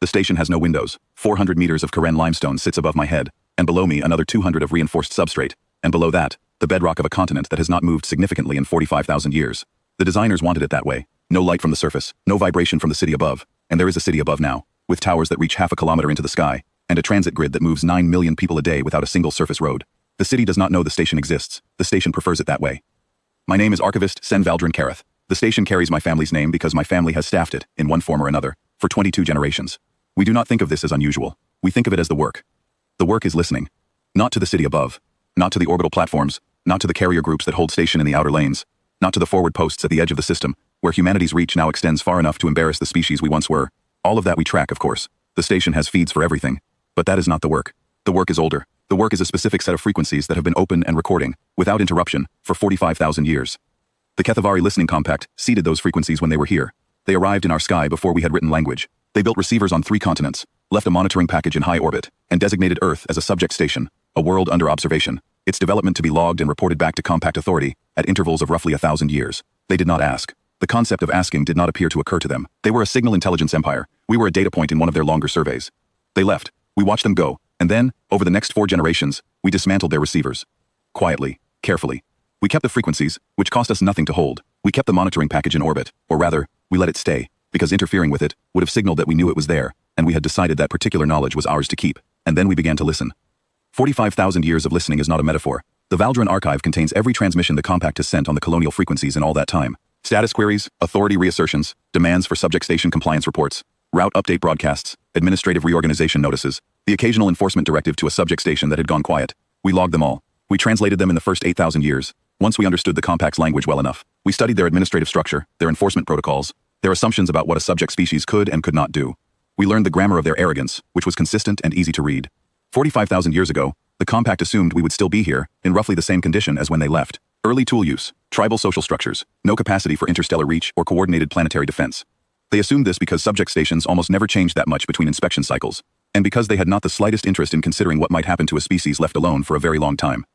The station has no windows. 400 meters of Karen limestone sits above my head, and below me another 200 of reinforced substrate, and below that, the bedrock of a continent that has not moved significantly in 45,000 years. The designers wanted it that way. No light from the surface, no vibration from the city above, and there is a city above now, with towers that reach half a kilometer into the sky, and a transit grid that moves 9 million people a day without a single surface road. The city does not know the station exists. The station prefers it that way. My name is Archivist Sen Valdrin Kareth. The station carries my family's name because my family has staffed it, in one form or another, for 22 generations. We do not think of this as unusual. We think of it as the work. The work is listening. Not to the city above. Not to the orbital platforms. Not to the carrier groups that hold station in the outer lanes. Not to the forward posts at the edge of the system, where humanity's reach now extends far enough to embarrass the species we once were. All of that we track, of course. The station has feeds for everything. But that is not the work. The work is older. The work is a specific set of frequencies that have been open and recording, without interruption, for 45,000 years. The Kethavari Listening Compact seeded those frequencies when they were here. They arrived in our sky before we had written language. They built receivers on 3 continents, left a monitoring package in high orbit, and designated Earth as a subject station, a world under observation, its development to be logged and reported back to Compact Authority at intervals of roughly 1,000 years. They did not ask. The concept of asking did not appear to occur to them. They were a signal intelligence empire. We were a data point in one of their longer surveys. They left. We watched them go, and then, over the next 4 generations, we dismantled their receivers. Quietly, carefully. We kept the frequencies, which cost us nothing to hold. We kept the monitoring package in orbit, or rather, we let it stay, because interfering with it would have signaled that we knew it was there, and we had decided that particular knowledge was ours to keep, and then we began to listen. 45,000 years of listening is not a metaphor. The Valdrin archive contains every transmission the Compact has sent on the colonial frequencies in all that time. Status queries, authority reassertions, demands for subject station compliance reports, route update broadcasts, administrative reorganization notices, the occasional enforcement directive to a subject station that had gone quiet. We logged them all. We translated them in the first 8,000 years. Once we understood the Compact's language well enough, we studied their administrative structure, their enforcement protocols, their assumptions about what a subject species could and could not do. We learned the grammar of their arrogance, which was consistent and easy to read. 45,000 years ago, the Compact assumed we would still be here, in roughly the same condition as when they left. Early tool use, tribal social structures, no capacity for interstellar reach or coordinated planetary defense. They assumed this because subject stations almost never changed that much between inspection cycles, and because they had not the slightest interest in considering what might happen to a species left alone for a very long time.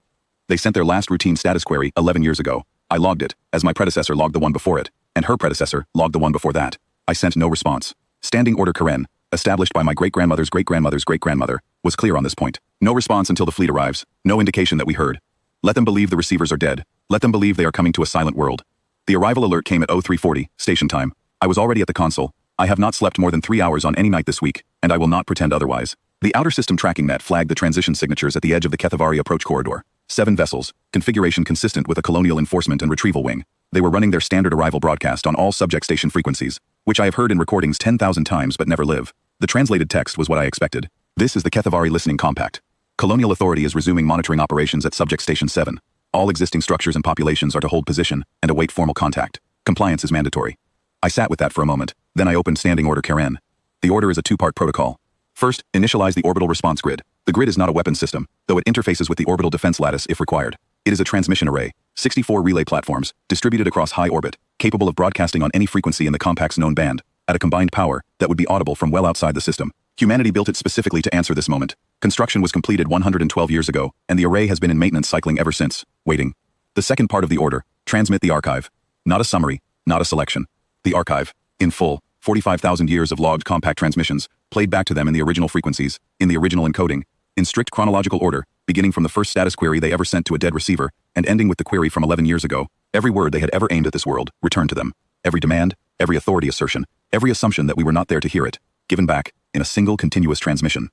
They sent their last routine status query 11 years ago. I logged it, as my predecessor logged the one before it, and her predecessor logged the one before that. I sent no response. Standing Order Karen, established by my great-grandmother's great-grandmother's great-grandmother, was clear on this point. No response until the fleet arrives, no indication that we heard. Let them believe the receivers are dead. Let them believe they are coming to a silent world. The arrival alert came at 0340, station time. I was already at the console. I have not slept more than 3 hours on any night this week, and I will not pretend otherwise. The outer system tracking net flagged the transition signatures at the edge of the Kethavari approach corridor. 7 vessels, configuration consistent with a colonial enforcement and retrieval wing. They were running their standard arrival broadcast on all subject station frequencies, which I have heard in recordings 10,000 times but never live. The translated text was what I expected. This is the Kethavari Listening Compact. Colonial Authority is resuming monitoring operations at Subject Station 7. All existing structures and populations are to hold position and await formal contact. Compliance is mandatory. I sat with that for a moment, then I opened Standing Order Karen. The order is a 2-part protocol. First, initialize the orbital response grid. The grid is not a weapon system, though it interfaces with the orbital defense lattice if required. It is a transmission array, 64 relay platforms, distributed across high orbit, capable of broadcasting on any frequency in the Compact's known band, at a combined power that would be audible from well outside the system. Humanity built it specifically to answer this moment. Construction was completed 112 years ago, and the array has been in maintenance cycling ever since, waiting. The second part of the order, transmit the archive. Not a summary, not a selection. The archive, in full, 45,000 years of logged Compact transmissions, played back to them in the original frequencies, in the original encoding, in strict chronological order, beginning from the first status query they ever sent to a dead receiver, and ending with the query from 11 years ago. Every word they had ever aimed at this world, returned to them. Every demand, every authority assertion, every assumption that we were not there to hear it, given back, in a single continuous transmission.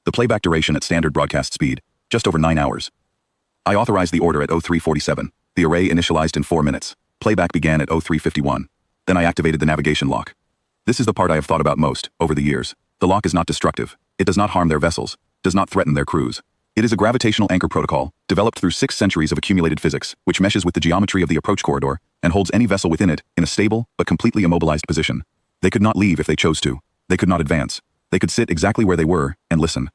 The playback duration at standard broadcast speed, just over 9 hours. I authorized the order at 0347. The array initialized in 4 minutes. Playback began at 0351. Then I activated the navigation lock. This is the part I have thought about most, over the years. The lock is not destructive. It does not harm their vessels, does not threaten their crews. It is a gravitational anchor protocol, developed through 6 centuries of accumulated physics, which meshes with the geometry of the approach corridor, and holds any vessel within it, in a stable, but completely immobilized position. They could not leave if they chose to. They could not advance. They could sit exactly where they were, and listen.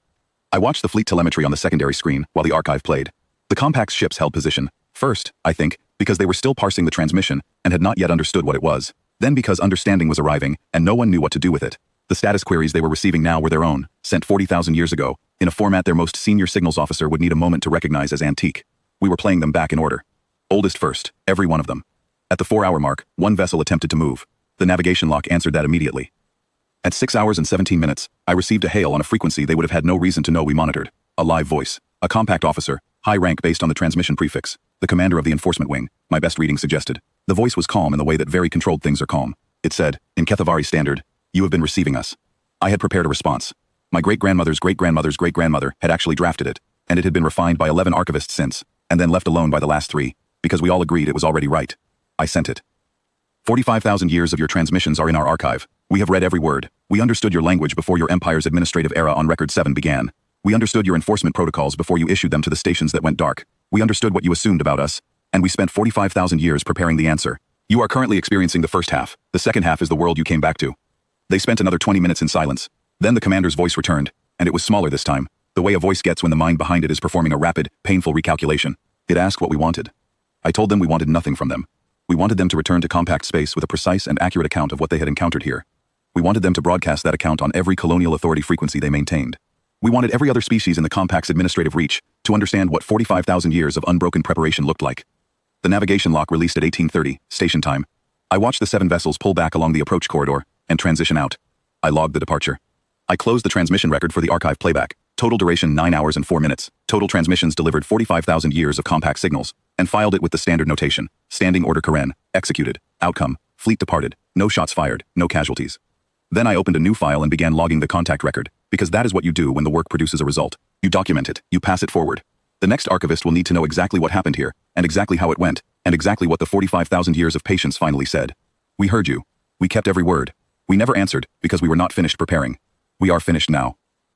I watched the fleet telemetry on the secondary screen, while the archive played. The Compact's ships held position. First, I think, because they were still parsing the transmission, and had not yet understood what it was. Then because understanding was arriving, and no one knew what to do with it. The status queries they were receiving now were their own, sent 40,000 years ago, in a format their most senior signals officer would need a moment to recognize as antique. We were playing them back in order. Oldest first, every one of them. At the 4-hour mark, one vessel attempted to move. The navigation lock answered that immediately. At 6 hours and 17 minutes, I received a hail on a frequency they would have had no reason to know we monitored. A live voice. A compact officer, high rank based on the transmission prefix. The commander of the enforcement wing, my best reading suggested. The voice was calm in the way that very controlled things are calm. It said, in Kethavari standard, you have been receiving us. I had prepared a response. My great-grandmother's great-grandmother's great-grandmother had actually drafted it, and it had been refined by 11 archivists since, and then left alone by the last 3, because we all agreed it was already right. I sent it. 45,000 years of your transmissions are in our archive. We have read every word. We understood your language before your empire's administrative era on Record 7 began. We understood your enforcement protocols before you issued them to the stations that went dark. We understood what you assumed about us, and we spent 45,000 years preparing the answer. You are currently experiencing the first half. The second half is the world you came back to. They spent another 20 minutes in silence. Then the commander's voice returned, and it was smaller this time, the way a voice gets when the mind behind it is performing a rapid, painful recalculation. It asked what we wanted. I told them we wanted nothing from them. We wanted them to return to compact space with a precise and accurate account of what they had encountered here. We wanted them to broadcast that account on every colonial authority frequency they maintained. We wanted every other species in the compact's administrative reach to understand what 45,000 years of unbroken preparation looked like. The navigation lock released at 18:30, station time. I watched the 7 vessels pull back along the approach corridor and transition out. I logged the departure. I closed the transmission record for the archive playback. Total duration 9 hours and 4 minutes. Total transmissions delivered 45,000 years of compact signals, and filed it with the standard notation. Standing order Karen. Executed. Outcome. Fleet departed. No shots fired. No casualties. Then I opened a new file and began logging the contact record, because that is what you do when the work produces a result. You document it. You pass it forward. The next archivist will need to know exactly what happened here, and exactly how it went, and exactly what the 45,000 years of patience finally said. We heard you. We kept every word. We never answered, because we were not finished preparing. We are finished now.